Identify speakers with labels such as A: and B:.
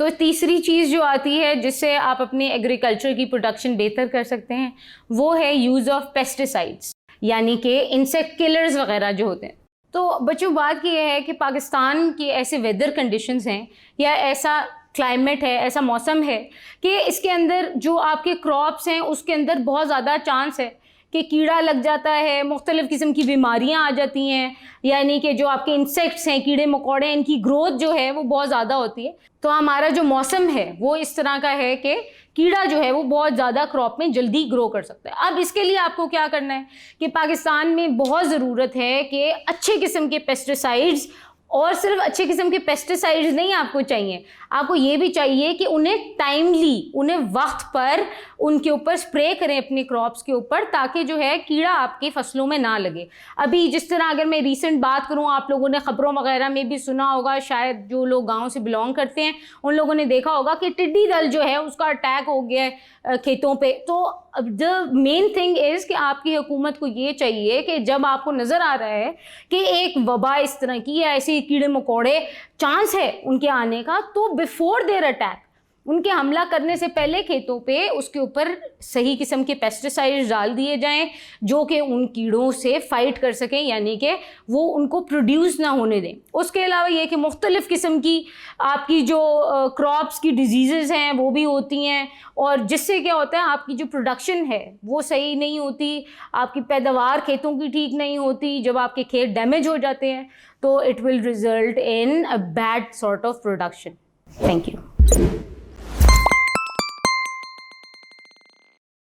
A: तो तीसरी चीज़ जो आती है जिससे आप अपनी एग्रीकल्चर की प्रोडक्शन बेहतर कर सकते हैं वो है यूज़ ऑफ पेस्टिसाइड्स, यानी कि इंसेक्ट किलर्स वगैरह जो होते हैं। तो बच्चों बात की है कि पाकिस्तान की ऐसे वेदर कंडीशंस हैं या ऐसा क्लाइमेट है, ऐसा मौसम है कि इसके अंदर जो आपके क्रॉप्स हैं उसके अंदर बहुत ज़्यादा चांस है कि कीड़ा लग जाता है, मुख्तलिफ़ किस्म की बीमारियां आ जाती हैं, यानी कि जो आपके इंसेक्ट्स हैं, कीड़े मकोड़े, इनकी ग्रोथ जो है वो बहुत ज़्यादा होती है। तो हमारा जो मौसम है वो इस तरह का है कि कीड़ा जो है वो बहुत ज़्यादा क्रॉप में जल्दी ग्रो कर सकता है। अब इसके लिए आपको क्या करना है कि पाकिस्तान में बहुत ज़रूरत है कि अच्छे किस्म के पेस्टिसाइड्स, और सिर्फ अच्छे किस्म के पेस्टिसाइड्स नहीं आपको चाहिए, आपको ये भी चाहिए कि उन्हें टाइमली, उन्हें वक्त पर उनके ऊपर स्प्रे करें अपने क्रॉप्स के ऊपर, ताकि जो है कीड़ा आपकी फसलों में ना लगे। अभी जिस तरह अगर मैं रीसेंट बात करूं, आप लोगों ने ख़बरों वगैरह में भी सुना होगा, शायद जो लोग गांव से बिलोंग करते हैं उन लोगों ने देखा होगा कि टिड्डी दल जो है उसका अटैक हो गया है खेतों पे। तो द मेन थिंग इज़ कि आपकी हुकूमत को ये चाहिए कि जब आपको नज़र आ रहा है कि एक वबा इस तरह की या ऐसे कीड़े मकोड़े चांस है उनके आने का, तो बिफोर देयर अटैक, उनके हमला करने से पहले खेतों पे उसके ऊपर सही किस्म के पेस्टिसाइड्स डाल दिए जाएं जो कि उन कीड़ों से फाइट कर सकें, यानी कि वो उनको प्रोड्यूस ना होने दें। उसके अलावा ये कि मुख्तलिफ़ किस्म की आपकी जो क्रॉप्स की डिजीज़ हैं वो भी होती हैं, और जिससे क्या होता है आपकी जो प्रोडक्शन है वो सही नहीं होती, आपकी पैदावार खेतों की ठीक नहीं होती। जब आपके खेत डैमेज हो जाते हैं तो it will result in a bad sort of production. Thank you.